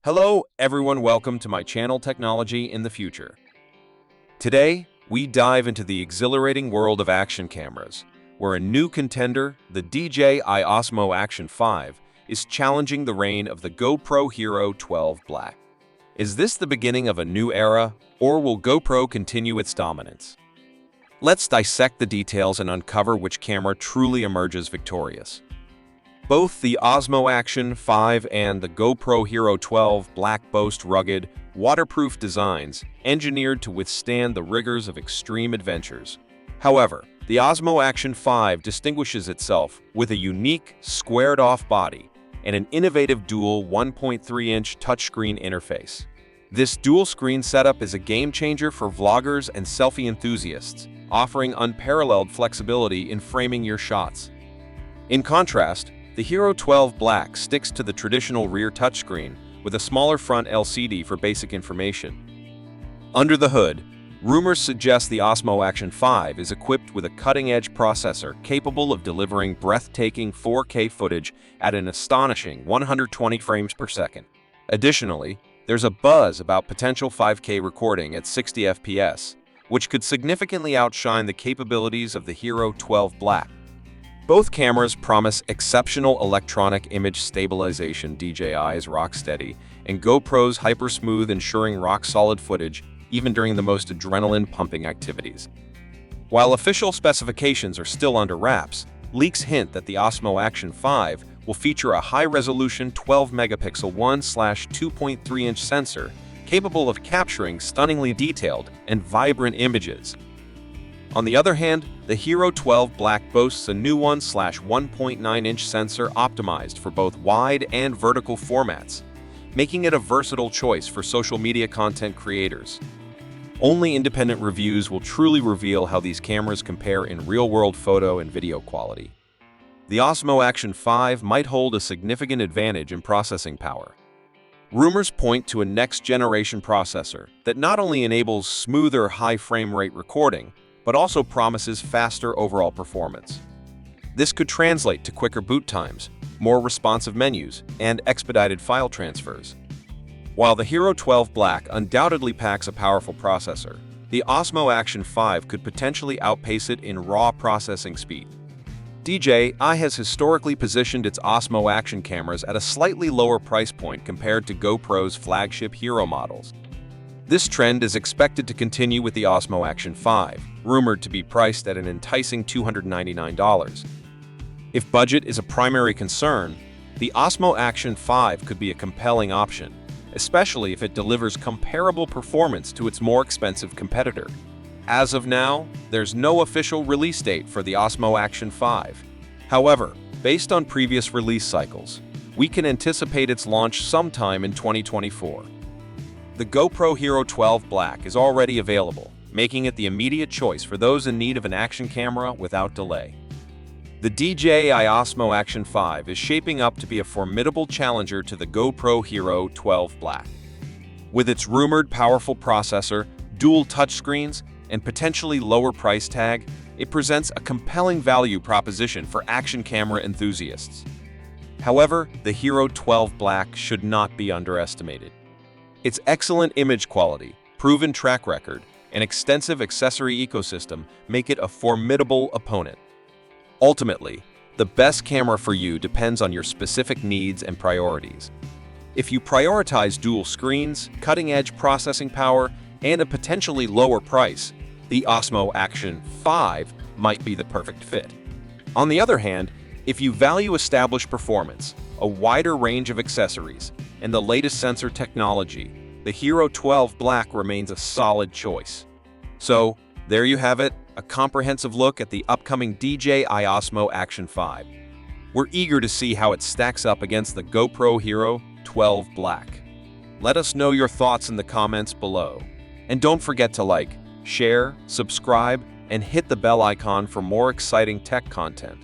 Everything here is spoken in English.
Hello everyone, welcome to my channel Technology in the Future. Today, we dive into the exhilarating world of action cameras, where a new contender, the DJI Osmo Action 5, is challenging the reign of the GoPro Hero 12 Black. Is this the beginning of a new era, or will GoPro continue its dominance? Let's dissect the details and uncover which camera truly emerges victorious. Both the Osmo Action 5 and the GoPro Hero 12 Black boast rugged, waterproof designs engineered to withstand the rigors of extreme adventures. However, the Osmo Action 5 distinguishes itself with a unique, squared-off body and an innovative dual 1.3-inch touchscreen interface. This dual-screen setup is a game-changer for vloggers and selfie enthusiasts, offering unparalleled flexibility in framing your shots. In contrast, the Hero 12 Black sticks to the traditional rear touchscreen with a smaller front LCD for basic information. Under the hood, rumors suggest the Osmo Action 5 is equipped with a cutting-edge processor capable of delivering breathtaking 4K footage at an astonishing 120 frames per second. Additionally, there's a buzz about potential 5K recording at 60 FPS, which could significantly outshine the capabilities of the Hero 12 Black. Both cameras promise exceptional electronic image stabilization, DJI's Rocksteady, and GoPro's Hypersmooth, ensuring rock-solid footage even during the most adrenaline-pumping activities. While official specifications are still under wraps, leaks hint that the Osmo Action 5 will feature a high-resolution 12-megapixel 1/2.3-inch sensor capable of capturing stunningly detailed and vibrant images. On the other hand, the Hero 12 Black boasts a new 1/1.9-inch sensor optimized for both wide and vertical formats, making it a versatile choice for social media content creators. Only independent reviews will truly reveal how these cameras compare in real-world photo and video quality. The Osmo Action 5 might hold a significant advantage in processing power. Rumors point to a next-generation processor that not only enables smoother high frame rate recording, but also promises faster overall performance. This could translate to quicker boot times, more responsive menus, and expedited file transfers. While the Hero 12 Black undoubtedly packs a powerful processor, the Osmo Action 5 could potentially outpace it in raw processing speed. DJI has historically positioned its Osmo Action cameras at a slightly lower price point compared to GoPro's flagship Hero models. This trend is expected to continue with the Osmo Action 5, rumored to be priced at an enticing $299. If budget is a primary concern, the Osmo Action 5 could be a compelling option, especially if it delivers comparable performance to its more expensive competitor. As of now, there's no official release date for the Osmo Action 5. However, based on previous release cycles, we can anticipate its launch sometime in 2024. The GoPro Hero 12 Black is already available, making it the immediate choice for those in need of an action camera without delay. The DJI Osmo Action 5 is shaping up to be a formidable challenger to the GoPro Hero 12 Black. With its rumored powerful processor, dual touchscreens, and potentially lower price tag, it presents a compelling value proposition for action camera enthusiasts. However, the Hero 12 Black should not be underestimated. Its excellent image quality, proven track record, and extensive accessory ecosystem make it a formidable opponent. Ultimately, the best camera for you depends on your specific needs and priorities. If you prioritize dual screens, cutting-edge processing power, and a potentially lower price, the Osmo Action 5 might be the perfect fit. On the other hand, if you value established performance, a wider range of accessories, and the latest sensor technology, the Hero 12 Black remains a solid choice. So, there you have it, a comprehensive look at the upcoming DJI Osmo Action 5. We're eager to see how it stacks up against the GoPro Hero 12 Black. Let us know your thoughts in the comments below. And don't forget to like, share, subscribe, and hit the bell icon for more exciting tech content.